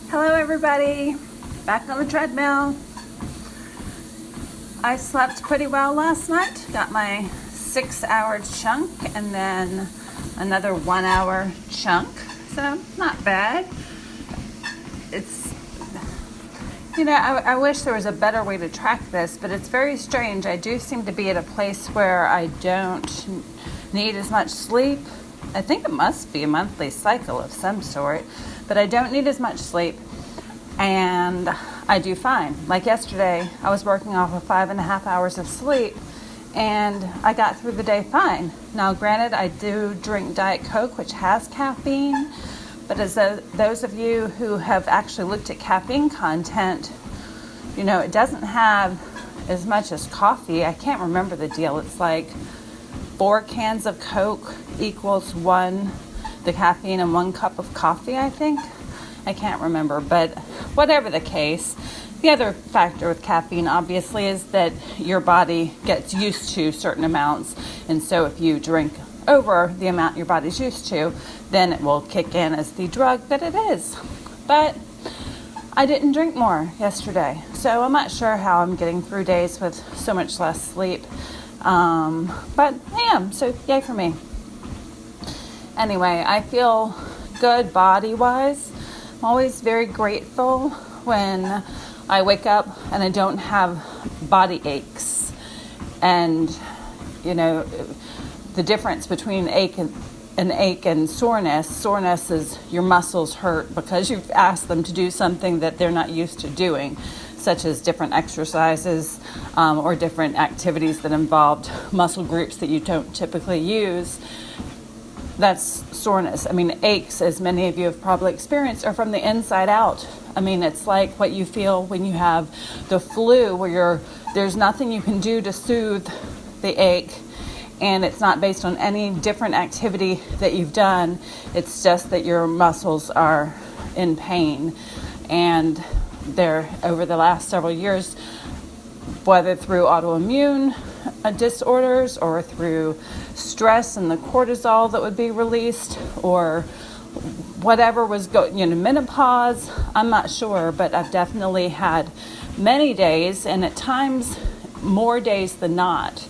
Hello everybody, back on the treadmill. I slept pretty well last night, got my 6-hour chunk and then another 1-hour chunk, so not bad. It's, I wish there was a better way to track this, but it's very strange. I do seem to be at a place where I don't need as much sleep. I think it must be a monthly cycle of some sort, but I don't need as much sleep and I do fine. Like yesterday, I was working off of 5.5 hours of sleep and I got through the day fine. Now, granted, I do drink Diet Coke, which has caffeine, but as those of you who have actually looked at caffeine content, it doesn't have as much as coffee. I can't remember the deal. It's like 4 cans of Coke equals the caffeine in 1 cup of coffee, I think. I can't remember, but whatever the case, the other factor with caffeine, obviously, is that your body gets used to certain amounts, and so if you drink over the amount your body's used to, then it will kick in as the drug that it is. But I didn't drink more yesterday, so I'm not sure how I'm getting through days with so much less sleep. But I am, so yay for me. Anyway, I feel good body-wise. I'm always very grateful when I wake up and I don't have body aches. And, the difference between an ache and soreness. Soreness is your muscles hurt because you've asked them to do something that they're not used to doing, such as different exercises or different activities that involved muscle groups that you don't typically use. That's soreness. Aches, as many of you have probably experienced, are from the inside out. It's like what you feel when you have the flu, where there's nothing you can do to soothe the ache, and it's not based on any different activity that you've done. It's just that your muscles are in pain. And they're, over the last several years, whether through autoimmune disorders or through stress and the cortisol that would be released, or whatever was going, menopause, I'm not sure, but I've definitely had many days, and at times more days than not,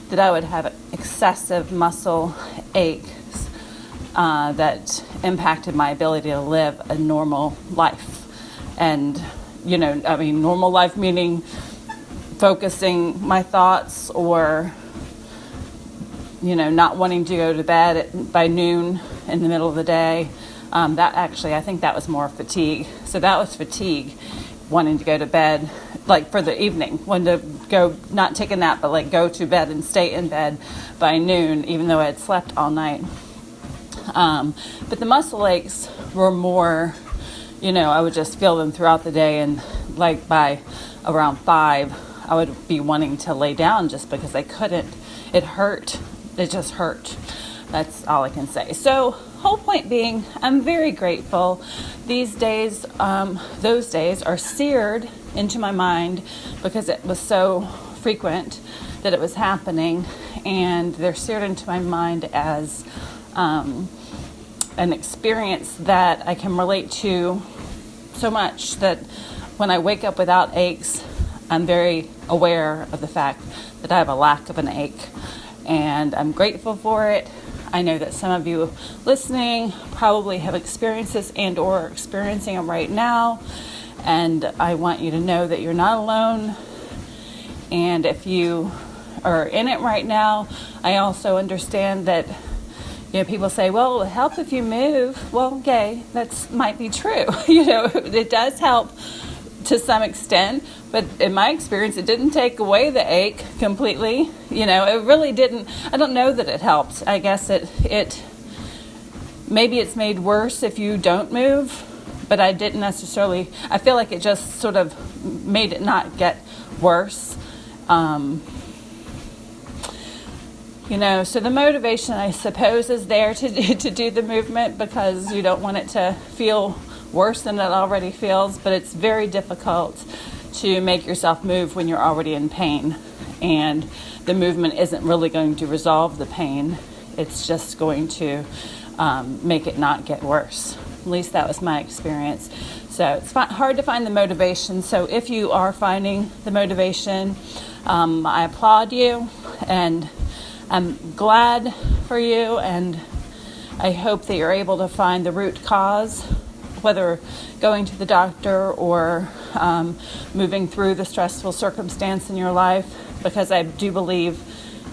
that I would have excessive muscle aches that impacted my ability to live a normal life. And, normal life meaning focusing my thoughts or, not wanting to go to bed by noon in the middle of the day. I think that was more fatigue. So that was fatigue, wanting to go to bed, like for the evening, wanting to go, not take a nap, but like go to bed and stay in bed by noon, even though I had slept all night. But the muscle aches were more, I would just feel them throughout the day, and like by around 5, I would be wanting to lay down just because I couldn't. It hurt. It just hurt. That's all I can say. So, whole point being, I'm very grateful. These days, those days are seared into my mind because it was so frequent that it was happening, and they're seared into my mind as an experience that I can relate to so much that when I wake up without aches, I'm very aware of the fact that I have a lack of an ache, and I'm grateful for it. I know that some of you listening probably have experienced this and or are experiencing them right now, and I want you to know that you're not alone. And if you are in it right now, I also understand that people say, well, it will help if you move. Well, okay, that might be true. It does help to some extent, but in my experience, it didn't take away the ache completely. It really didn't. I don't know that it helped. I guess it maybe it's made worse if you don't move, but I didn't necessarily. I feel like it just sort of made it not get worse. So the motivation, I suppose, is there to do the movement because you don't want it to feel worse than it already feels, but it's very difficult to make yourself move when you're already in pain. And the movement isn't really going to resolve the pain. It's just going to make it not get worse. At least that was my experience. So it's hard to find the motivation. So if you are finding the motivation, I applaud you, and I'm glad for you, and I hope that you're able to find the root cause, whether going to the doctor or moving through the stressful circumstance in your life, because I do believe,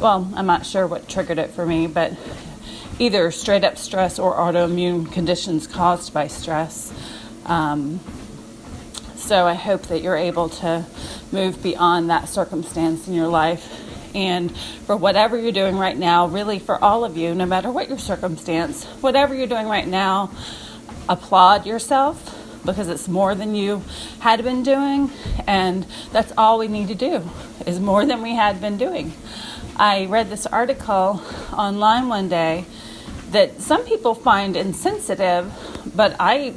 well, I'm not sure what triggered it for me, but either straight up stress or autoimmune conditions caused by stress. So I hope that you're able to move beyond that circumstance in your life. And for whatever you're doing right now, really for all of you, no matter what your circumstance, whatever you're doing right now, applaud yourself, because it's more than you had been doing. And that's all we need to do, is more than we had been doing. I read this article online one day that some people find insensitive, but I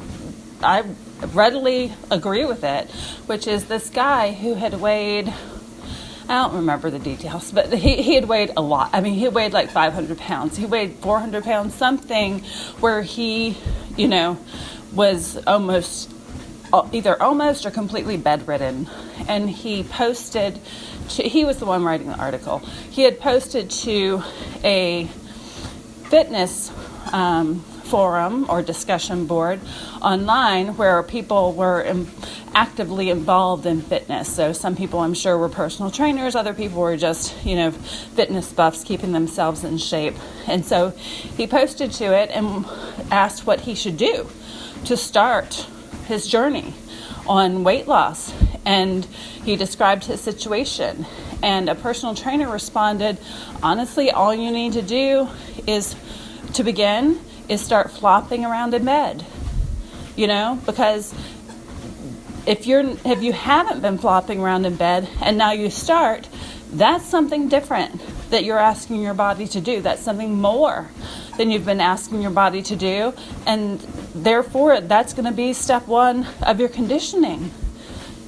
readily agree with it, which is this guy who had weighed, I don't remember the details, but he had weighed a lot. I mean, he weighed like 500 pounds. He weighed 400 pounds, something where he, was either almost or completely bedridden. And he posted he was the one writing the article. He had posted to a fitness forum or discussion board online where people were actively involved in fitness. So some people, I'm sure, were personal trainers. Other people were just, fitness buffs keeping themselves in shape. And so he posted to it and asked what he should do to start his journey on weight loss. And he described his situation. And a personal trainer responded, honestly, all you need to do is start flopping around in bed, because if you haven't been flopping around in bed and now you start, that's something different that you're asking your body to do. That's something more than you've been asking your body to do. And therefore, that's going to be step one of your conditioning.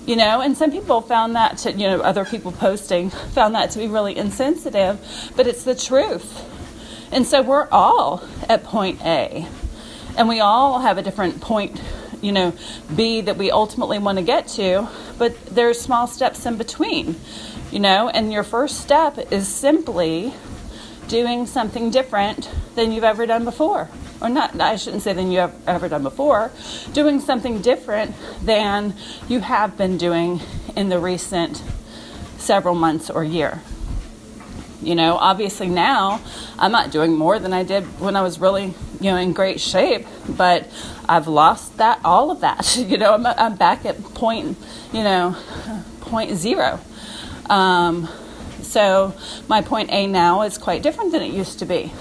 And some people found that to, other people posting found that to be really insensitive, but it's the truth. And so we're all at point A, and we all have a different point, B that we ultimately want to get to, but there's small steps in between, and your first step is simply doing something different than you've ever done before. Or not, I shouldn't say than you've ever done before, doing something different than you have been doing in the recent several months or year. Obviously now I'm not doing more than I did when I was really, in great shape, but I've lost all of that. I'm back at point zero. So my point A now is quite different than it used to be.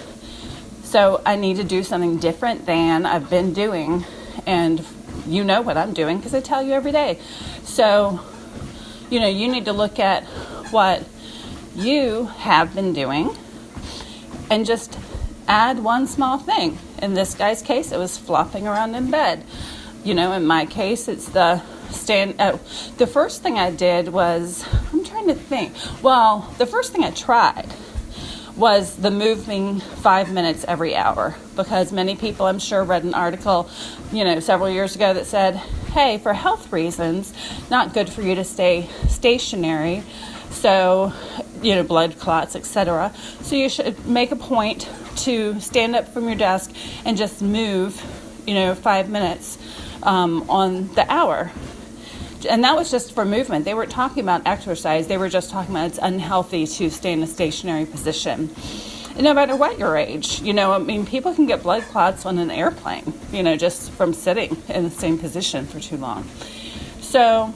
So I need to do something different than I've been doing, and you know what I'm doing because I tell you every day. So, you need to look at what you have been doing and just add one small thing. In this guy's case, it was flopping around in bed. In my case, it's the first thing I did was, I'm trying to think. Well, the first thing I tried was the moving 5 minutes every hour, because many people, I'm sure, read an article, several years ago that said, hey, for health reasons, not good for you to stay stationary. So, blood clots, etc. So you should make a point to stand up from your desk and just move, 5 minutes on the hour. And that was just for movement. They weren't talking about exercise. They were just talking about it's unhealthy to stay in a stationary position. And no matter what your age, people can get blood clots on an airplane, just from sitting in the same position for too long. So,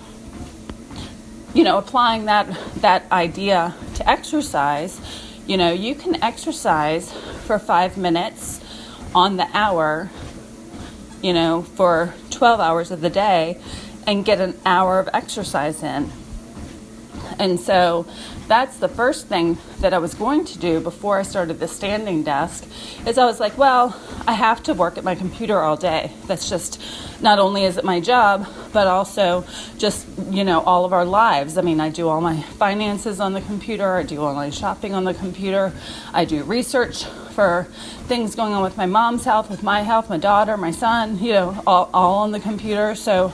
applying that idea to exercise, you can exercise for 5 minutes on the hour, for 12 hours of the day, and get an hour of exercise in. And so that's the first thing that I was going to do before I started the standing desk, is I was like, well, I have to work at my computer all day. That's just, not only is it my job, but also just, all of our lives. I mean, I do all my finances on the computer. I do online shopping on the computer. I do research for things going on with my mom's health, with my health, my daughter, my son, all on the computer. So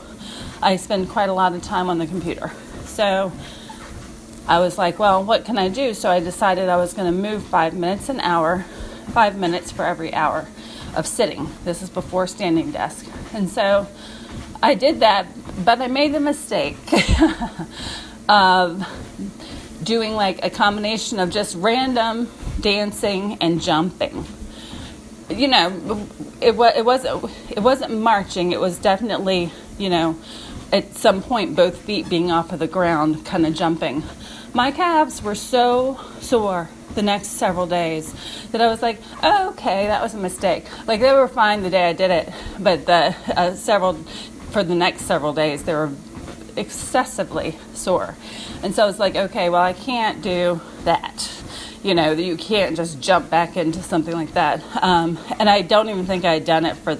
I spend quite a lot of time on the computer. So I was like, well, what can I do? So I decided I was going to move 5 minutes an hour, 5 minutes for every hour of sitting. This is before standing desk. And so I did that, but I made the mistake of doing like a combination of just random dancing and jumping. It wasn't marching. It was definitely, at some point, both feet being off of the ground, kind of jumping. My calves were so sore the next several days that I was like, oh, okay, that was a mistake. Like, they were fine the day I did it, but for the next several days, they were excessively sore. And so I was like, okay, well, I can't do that. You can't just jump back into something like that. And I don't even think I had done it for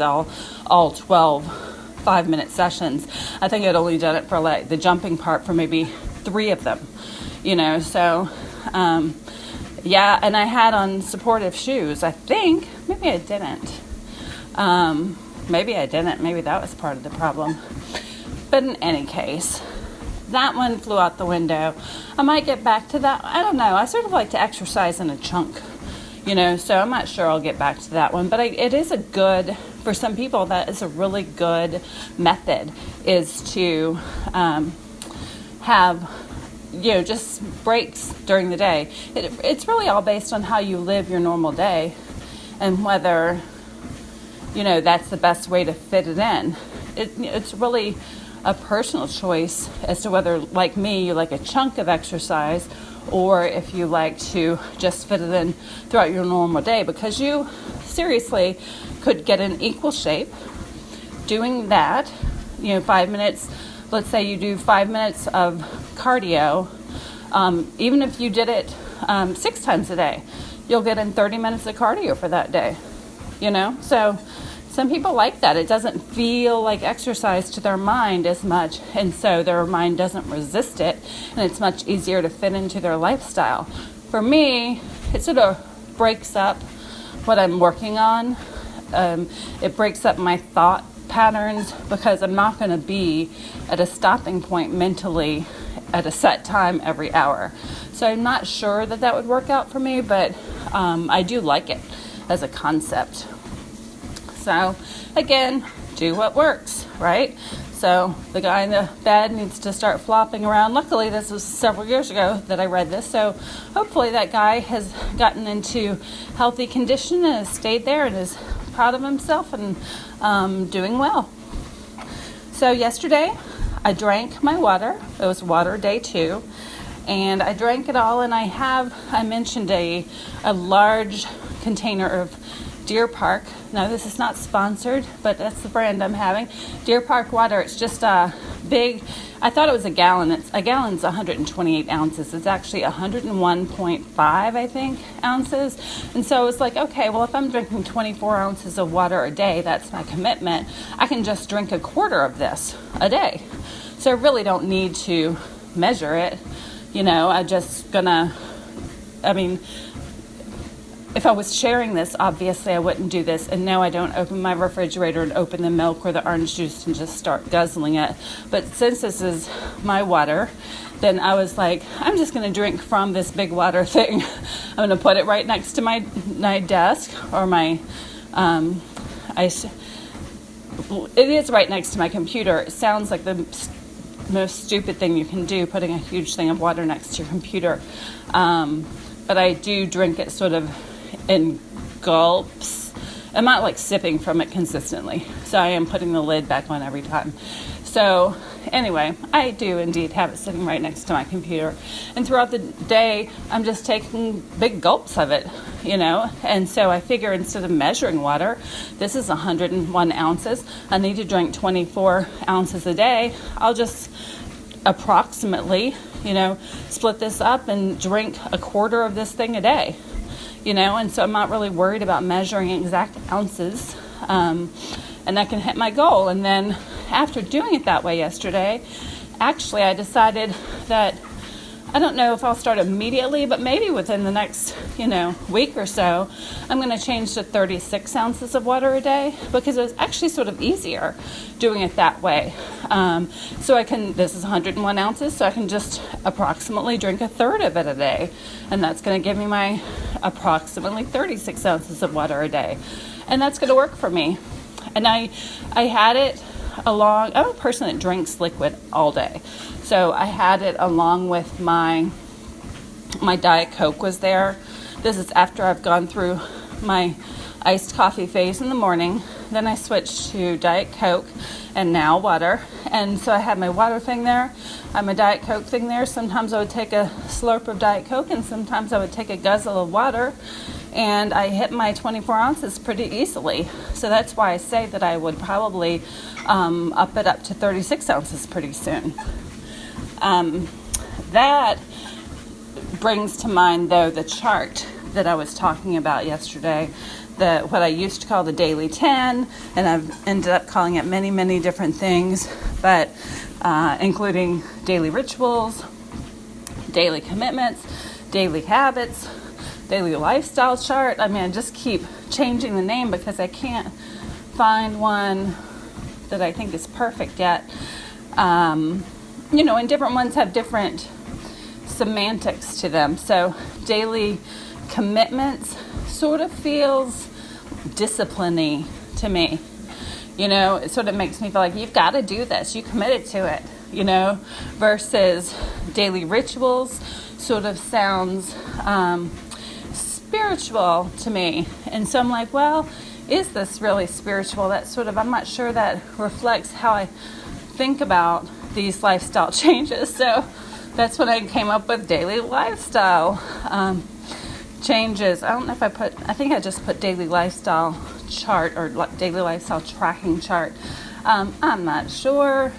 all 12 5-minute sessions. I think I'd only done it for like the jumping part for maybe 3 of them, so yeah. And I had on supportive shoes, I think. Maybe I didn't. Maybe that was part of the problem. But in any case, that one flew out the window. I might get back to that. I don't know. I sort of like to exercise in a chunk, so I'm not sure I'll get back to that one. But it is for some people, that is a really good method, is to have, just breaks during the day. It's really all based on how you live your normal day and whether, that's the best way to fit it in. It's really a personal choice as to whether, like me, you like a chunk of exercise, or if you like to just fit it in throughout your normal day, because you seriously could get in equal shape doing that. 5 minutes, let's say you do 5 minutes of cardio, even if you did it 6 times a day, you'll get in 30 minutes of cardio for that day, so some people like that. It doesn't feel like exercise to their mind as much, and so their mind doesn't resist it, and it's much easier to fit into their lifestyle. For me, it sort of breaks up what I'm working on. It breaks up my thought patterns, because I'm not going to be at a stopping point mentally at a set time every hour. So I'm not sure that would work out for me, but I do like it as a concept. So again, do what works, right? So the guy in the bed needs to start flopping around. Luckily, this was several years ago that I read this, so hopefully that guy has gotten into healthy condition and has stayed there and is proud of himself and doing well. So yesterday, I drank my water. It was water day 2, and I drank it all. And I mentioned a large container of Deer Park. Now, this is not sponsored, but that's the brand I'm having. Deer Park water. It's just a big, I thought it was a gallon. A gallon's 128 ounces. It's actually 101.5, I think, ounces. And so it's like, okay, well, if I'm drinking 24 ounces of water a day, that's my commitment. I can just drink a quarter of this a day. So I really don't need to measure it. If I was sharing this, obviously I wouldn't do this. And no, I don't open my refrigerator and open the milk or the orange juice and just start guzzling it. But since this is my water, then I was like, I'm just going to drink from this big water thing. I'm going to put it right next to my desk, or it is right next to my computer. It sounds like the most stupid thing you can do, putting a huge thing of water next to your computer. But I do drink it sort of in gulps. I'm not like sipping from it consistently. So I am putting the lid back on every time. So anyway, I do indeed have it sitting right next to my computer. And throughout the day, I'm just taking big gulps of it, And so I figure, instead of measuring water, this is 101 ounces. I need to drink 24 ounces a day. I'll just approximately, split this up and drink a quarter of this thing a day, and so I'm not really worried about measuring exact ounces, and I can hit my goal. And then after doing it that way yesterday, actually I decided that I don't know if I'll start immediately, but maybe within the next, week or so, I'm going to change to 36 ounces of water a day, because it was actually sort of easier doing it that way. This is 101 ounces, so I can just approximately drink a third of it a day. And that's going to give me my approximately 36 ounces of water a day. And that's going to work for me. And I had it I'm a person that drinks liquid all day. So I had it along with my Diet Coke was there. This is after I've gone through my iced coffee phase in the morning. Then I switched to Diet Coke and now water. And so I had my water thing there. I had my Diet Coke thing there. Sometimes I would take a slurp of Diet Coke and sometimes I would take a guzzle of water. And I hit my 24 ounces pretty easily. So that's why I say that I would probably up it up to 36 ounces pretty soon. That brings to mind, though, the chart that I was talking about yesterday, what I used to call the Daily 10, and I've ended up calling it many, many different things, but including daily rituals, daily commitments, daily habits, daily lifestyle chart. I just keep changing the name because I can't find one that I think is perfect yet. And different ones have different semantics to them. So daily commitments sort of feels discipline-y to me. It sort of makes me feel like you've got to do this. You committed to it, versus daily rituals sort of sounds spiritual to me. And so I'm like, well, is this really spiritual? That's I'm not sure that reflects how I think about these lifestyle changes. So that's when I came up with daily lifestyle changes. I don't know if I think I just put daily lifestyle chart or daily lifestyle tracking chart. I'm not sure.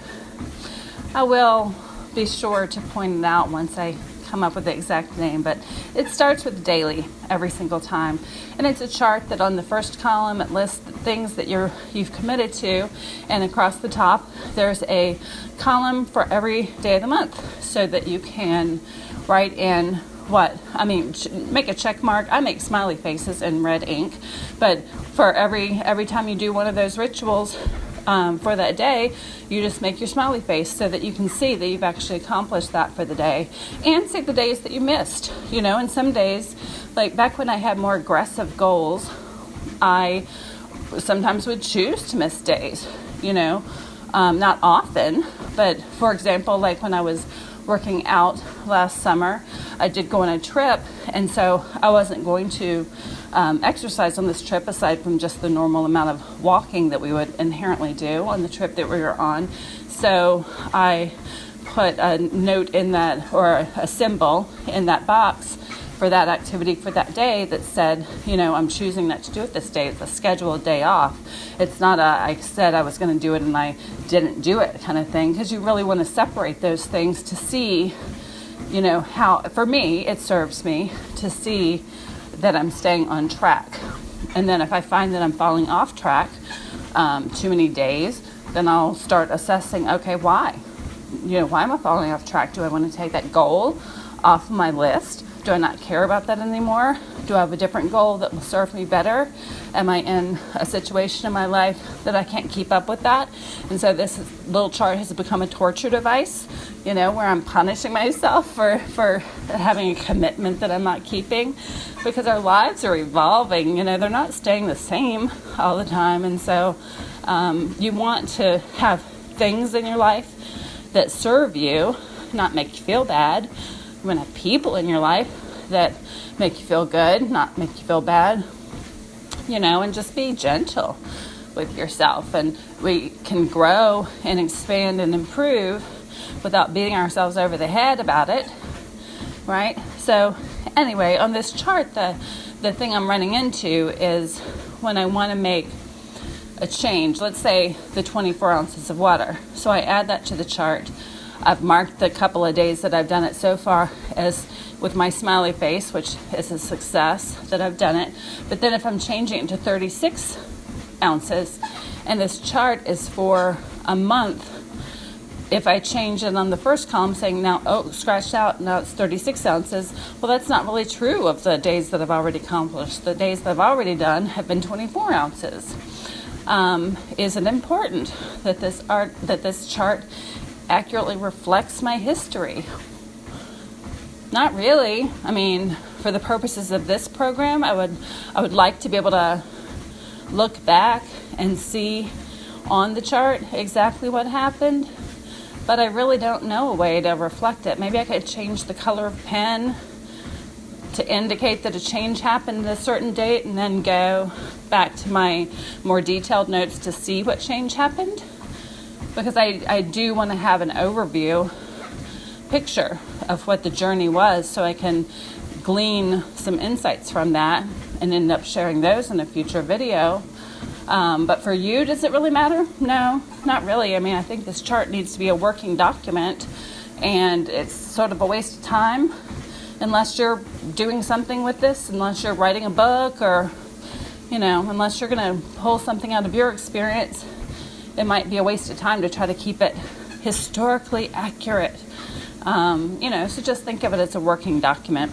I will be sure to point it out once I come up with the exact name, but it starts with daily every single time. And it's a chart that on the first column it lists the things that you've committed to, and across the top there's a column for every day of the month so that you can write in make a check mark. I make smiley faces in red ink, but for every time you do one of those rituals for that day, you just make your smiley face so that you can see that you've actually accomplished that for the day, and see the days that you missed. And some days, like back when I had more aggressive goals, I sometimes would choose to miss days, not often, but for example, like when I was working out last summer, I did go on a trip, and so I wasn't going to exercise on this trip aside from just the normal amount of walking that we would inherently do on the trip that we were on. So I put a note in that, or a symbol in that box for that activity for that day that said, I'm choosing not to do it this day. It's a scheduled day off. It's not I said I was going to do it and I didn't do it kind of thing, because you really want to separate those things to see, how, for me, it serves me to see that I'm staying on track. And then if I find that I'm falling off track too many days, then I'll start assessing, okay, why? Why am I falling off track? Do I want to take that goal off my list? Do I not care about that anymore? Do I have a different goal that will serve me better? Am I in a situation in my life that I can't keep up with that? And so this little chart has become a torture device, where I'm punishing myself for having a commitment that I'm not keeping, because our lives are evolving. They're not staying the same all the time. And so you want to have things in your life that serve you, not make you feel bad. You want to have people in your life that make you feel good, not make you feel bad, and just be gentle with yourself. And we can grow and expand and improve without beating ourselves over the head about it, right? So anyway, on this chart, the thing I'm running into is when I want to make a change, let's say the 24 ounces of water. So I add that to the chart. I've marked the couple of days that I've done it so far as with my smiley face, which is a success that I've done it. But then if I'm changing it to 36 ounces, and this chart is for a month, if I change it on the first column saying now, scratched out, now it's 36 ounces, well, that's not really true of the days that I've already accomplished. The days that I've already done have been 24 ounces. Is it important that this chart accurately reflects my history? Not really. I mean, for the purposes of this program, I would like to be able to look back and see on the chart exactly what happened. But I really don't know a way to reflect it. Maybe I could change the color of pen to indicate that a change happened at a certain date and then go back to my more detailed notes to see what change happened. Because I do want to have an overview picture of what the journey was so I can glean some insights from that and end up sharing those in a future video. But for you, does it really matter? No, not really. I mean, I think this chart needs to be a working document, and it's sort of a waste of time unless you're doing something with this, unless you're writing a book or, unless you're going to pull something out of your experience. It might be a waste of time to try to keep it historically accurate. So just think of it as a working document.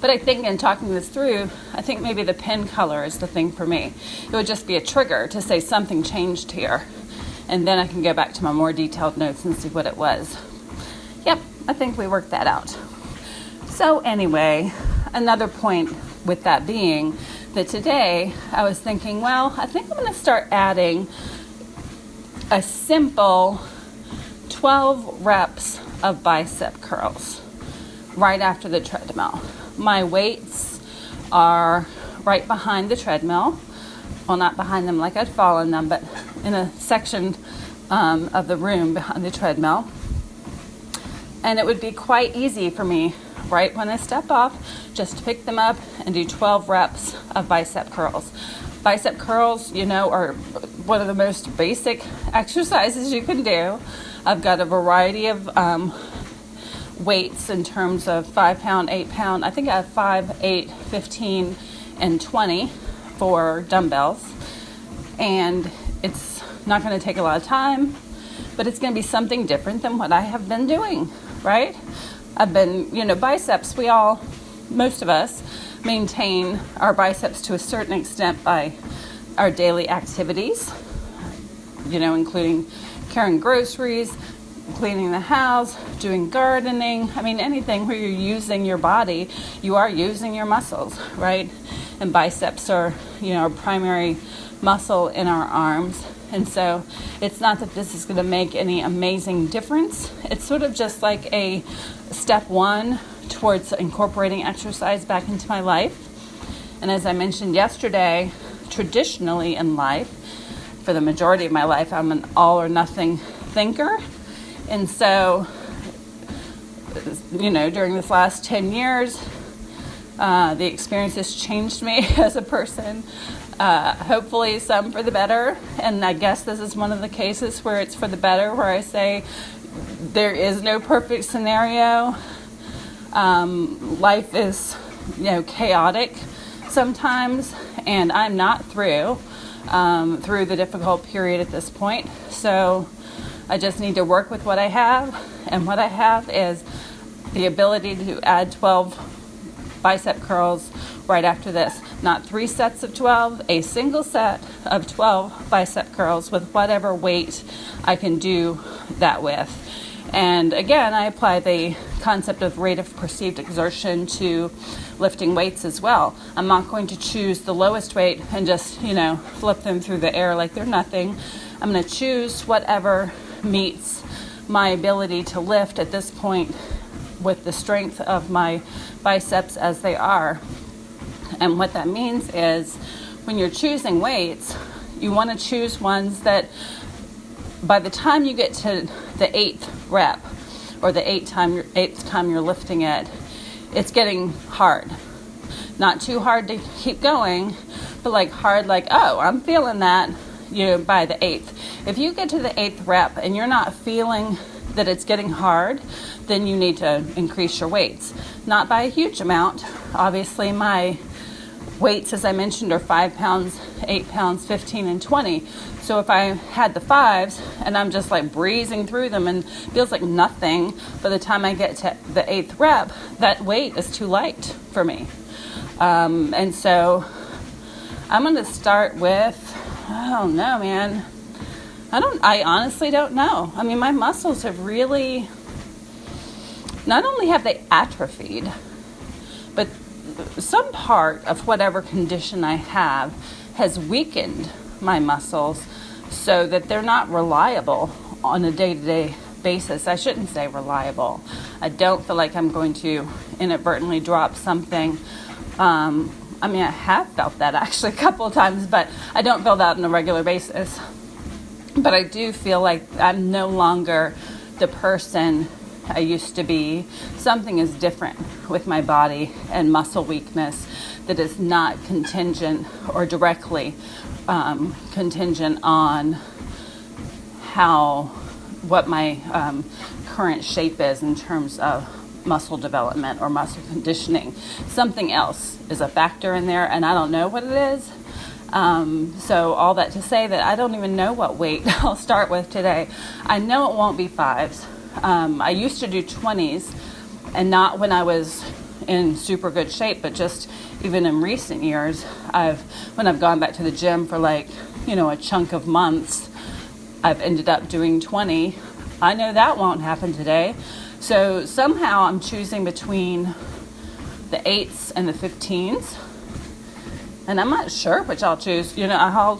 But I think in talking this through, I think maybe the pen color is the thing for me. It would just be a trigger to say something changed here. And then I can go back to my more detailed notes and see what it was. Yep, I think we worked that out. So anyway, another point with that being that today I was thinking, well, I think I'm going to start adding a simple 12 reps of bicep curls right after the treadmill. My weights are right behind the treadmill. Well, not behind them like I'd fall on them, but in a section of the room behind the treadmill. And it would be quite easy for me, right when I step off, just to pick them up and do 12 reps of bicep curls. Bicep curls, are one of the most basic exercises you can do. I've got a variety of weights in terms of 5 pound, 8 pound. I think I have 5, 8, 15, and 20 for dumbbells. And it's not going to take a lot of time, but it's going to be something different than what I have been doing, right? I've been, biceps, most of us maintain our biceps to a certain extent by our daily activities, including carrying groceries, cleaning the house, doing gardening. I mean, anything where you're using your body, you are using your muscles, right? And biceps are, our primary muscle in our arms. And so it's not that this is going to make any amazing difference. It's sort of just like a step one towards incorporating exercise back into my life. And as I mentioned yesterday, traditionally in life, for the majority of my life, I'm an all or nothing thinker. And so, during this last 10 years, the experience has changed me as a person, hopefully some for the better. And I guess this is one of the cases where it's for the better, where I say there is no perfect scenario. Life is, chaotic sometimes, and I'm not through the difficult period at this point. So I just need to work with what I have, and what I have is the ability to add 12 bicep curls right after this. Not 3 sets of 12, a single set of 12 bicep curls with whatever weight I can do that with. And again, I apply the concept of rate of perceived exertion to lifting weights as well. I'm not going to choose the lowest weight and just, flip them through the air like they're nothing. I'm going to choose whatever meets my ability to lift at this point with the strength of my biceps as they are. And what that means is when you're choosing weights, you want to choose ones that by the time you get to the 8th rep or the 8th time you're lifting it, it's getting hard. Not too hard to keep going, but hard oh, I'm feeling that. by the 8th. If you get to the 8th rep and you're not feeling that it's getting hard, then you need to increase your weights. Not by a huge amount. Obviously, my weights, as I mentioned, are 5 pounds, 8 pounds, 15, and 20. So if I had the 5s and I'm just like breezing through them and feels like nothing, by the time I get to the 8th rep, that weight is too light for me. And so I'm going to start with, I don't know, man. I honestly don't know. I mean, my muscles have really, not only have they atrophied, but some part of whatever condition I have has weakened my muscles so that they're not reliable on a day-to-day basis. I shouldn't say reliable. I don't feel like I'm going to inadvertently drop something. I mean, I have felt that actually a couple of times, but I don't feel that on a regular basis. But I do feel like I'm no longer the person I used to be. Something is different with my body and muscle weakness that is not contingent or directly contingent on what my current shape is in terms of muscle development or muscle conditioning. Something else is a factor in there, and I don't know what it is. So all that to say that I don't even know what weight I'll start with today. I know it won't be 5s. I used to do 20s, and not when I was in super good shape, but just even in recent years, when I've gone back to the gym for a chunk of months, I've ended up doing 20. I know that won't happen today. So somehow I'm choosing between the 8s and the 15s. And I'm not sure which I'll choose. How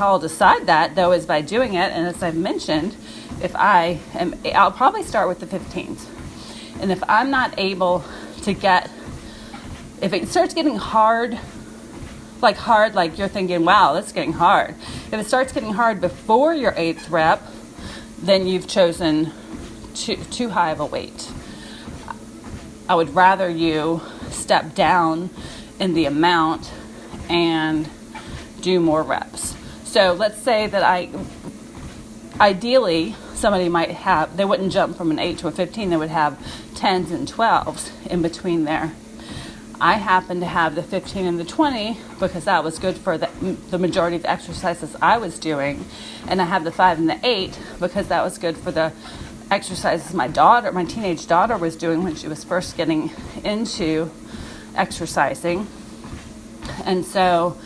I'll decide that, though, is by doing it. And as I've mentioned, I'll probably start with the 15s. And if I'm not able to if it starts getting hard, like you're thinking, wow, that's getting hard. If it starts getting hard before your 8th rep, then you've chosen too high of a weight. I would rather you step down in the amount and do more reps. So let's say that ideally somebody they wouldn't jump from an 8 to a 15, they would have 10s and 12s in between there. I happen to have the 15 and the 20 because that was good for the majority of the exercises I was doing, and I have the 5 and the 8 because that was good for the exercises my teenage daughter was doing when she was first getting into exercising. And so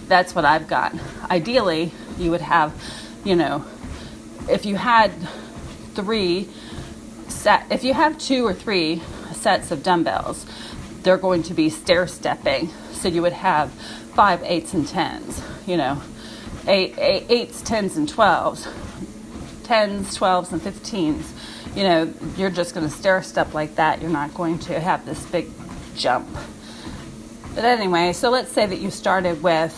that's what I've got. Ideally, you would have, if you had 2 or 3 sets of dumbbells, they're going to be stair-stepping. So you would have 5, 8s, and 10s, 8s, 10s, and 12s, 10s, 12s, and 15s. You're just going to stair-step like that. You're not going to have this big jump. But anyway, so let's say that you started with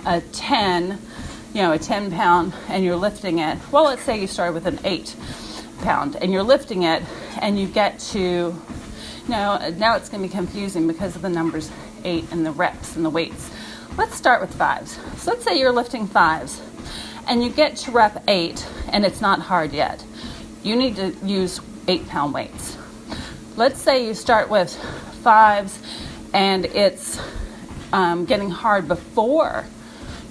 a 10 pound, and you're lifting it. Well, let's say you started with an 8 pound, and you're lifting it, and you get to, now it's going to be confusing because of the numbers 8 and the reps and the weights. Let's start with 5s. So let's say you're lifting 5s, and you get to rep 8, and it's not hard yet. You need to use 8-pound weights. Let's say you start with 5s, and it's getting hard before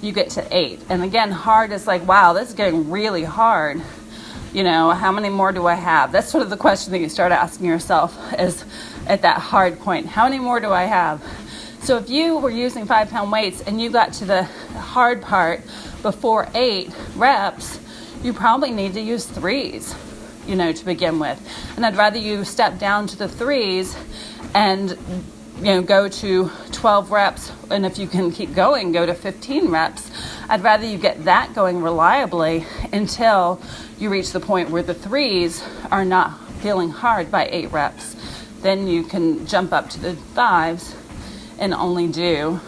you get to 8. And again, hard is like, wow, this is getting really hard. How many more do I have? That's sort of the question that you start asking yourself is at that hard point. How many more do I have? So if you were using 5-pound weights and you got to the hard part before 8 reps, you probably need to use 3s, to begin with. And I'd rather you step down to the 3s and go to 12 reps, and if you can keep going, go to 15 reps. I'd rather you get that going reliably until you reach the point where the 3s are not feeling hard by 8 reps. Then you can jump up to the 5s and only do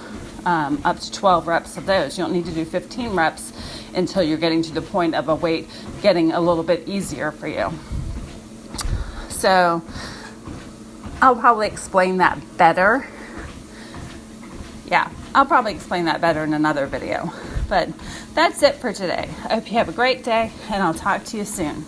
up to 12 reps of those. You don't need to do 15 reps until you're getting to the point of a weight getting a little bit easier for you. So I'll probably explain that better. Yeah, I'll probably explain that better in another video. But that's it for today. I hope you have a great day, and I'll talk to you soon.